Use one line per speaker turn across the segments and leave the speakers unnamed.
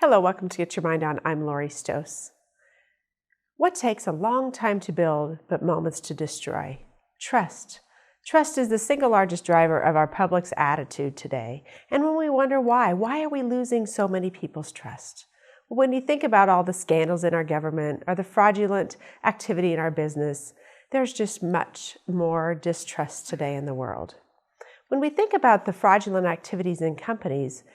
Hello, welcome to Get Your Mind On. I'm Lori Stoss. What takes a long time to build but moments to destroy? Trust. Trust is the single largest driver of our public's attitude today. And when we wonder why are we losing so many people's trust? When you think about all the scandals in our government or the fraudulent activity in our business, there's just much more distrust today in the world. When we think about the fraudulent activities in companies,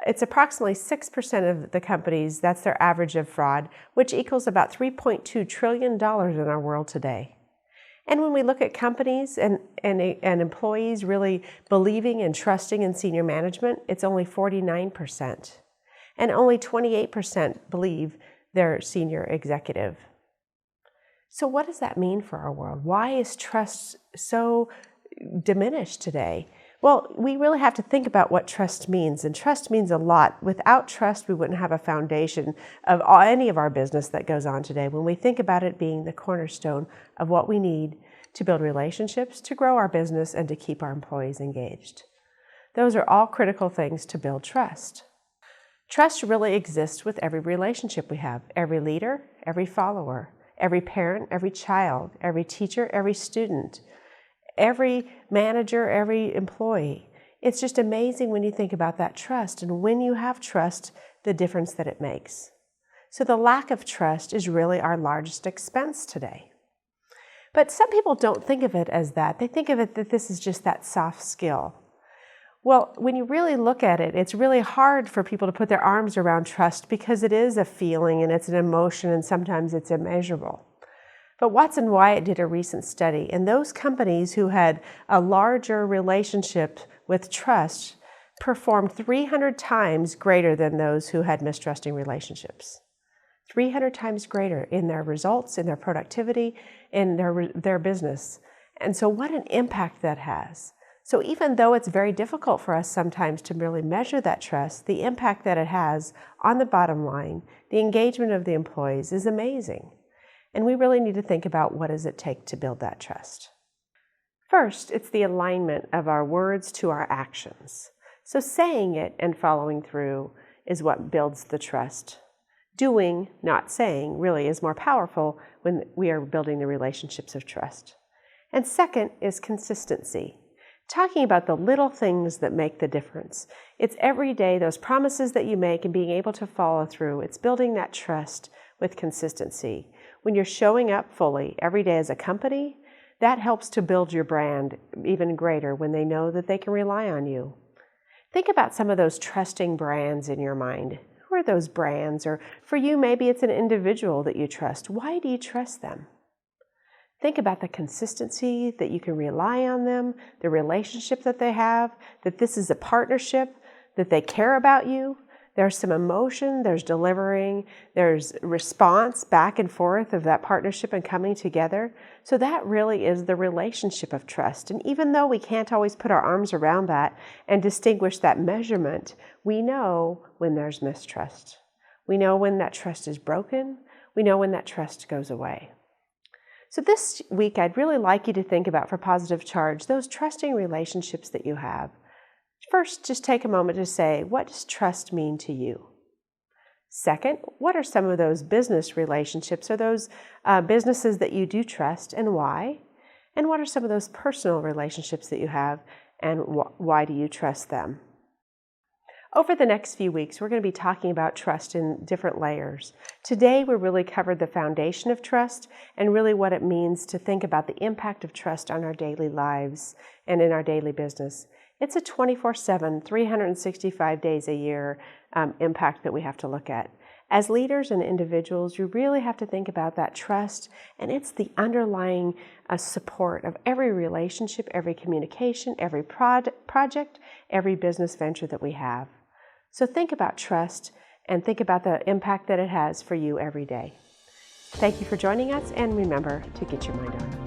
it's approximately 6% of the companies, that's their average of fraud, which equals about $3.2 trillion in our world today. And when we look at companies and employees really believing and trusting in senior management, it's only 49%. And only 28% believe their senior executive. So what does that mean for our world? Why is trust so diminished today? Well, we really have to think about what trust means, and trust means a lot. Without trust, we wouldn't have a foundation of any of our business that goes on today. When we think about it being the cornerstone of what we need to build relationships, to grow our business, and to keep our employees engaged. Those are all critical things to build trust. Trust really exists with every relationship we have, every leader, every follower, every parent, every child, every teacher, every student, every manager, every employee. It's just amazing when you think about that trust, and when you have trust, the difference that it makes. So the lack of trust is really our largest expense today. But some people don't think of it as that. They think of it that this is just that soft skill. Well, when you really look at it, it's really hard for people to put their arms around trust because it is a feeling and it's an emotion and sometimes it's immeasurable. But Watson Wyatt did a recent study, and those companies who had a larger relationship with trust performed 300 times greater than those who had mistrusting relationships. 300 times greater in their results, in their productivity, in their business. And so what an impact that has. So even though it's very difficult for us sometimes to really measure that trust, the impact that it has on the bottom line, the engagement of the employees is amazing. And we really need to think about what does it take to build that trust. First, it's the alignment of our words to our actions. So saying it and following through is what builds the trust. Doing, not saying, really is more powerful when we are building the relationships of trust. And second is consistency. Talking about the little things that make the difference. It's every day, those promises that you make and being able to follow through. It's building that trust with consistency. When you're showing up fully every day as a company, that helps to build your brand even greater when they know that they can rely on you. Think about some of those trusting brands in your mind. Who are those brands? Or for you, maybe it's an individual that you trust. Why do you trust them? Think about the consistency that you can rely on them, the relationship that they have, that this is a partnership, that they care about you. There's some emotion, there's delivering, there's response back and forth of that partnership and coming together. So that really is the relationship of trust. And even though we can't always put our arms around that and distinguish that measurement, we know when there's mistrust. We know when that trust is broken. We know when that trust goes away. So this week, I'd really like you to think about, for positive charge, those trusting relationships that you have. First, just take a moment to say, what does trust mean to you? Second, what are some of those business relationships or those businesses that you do trust and why? And what are some of those personal relationships that you have and why do you trust them? Over the next few weeks, we're going to be talking about trust in different layers. Today, we really covered the foundation of trust and really what it means to think about the impact of trust on our daily lives and in our daily business. It's a 24/7, 365 days a year impact that we have to look at. As leaders and individuals, you really have to think about that trust, and it's the underlying support of every relationship, every communication, every project, every business venture that we have. So think about trust and think about the impact that it has for you every day. Thank you for joining us, and remember to get your mind on.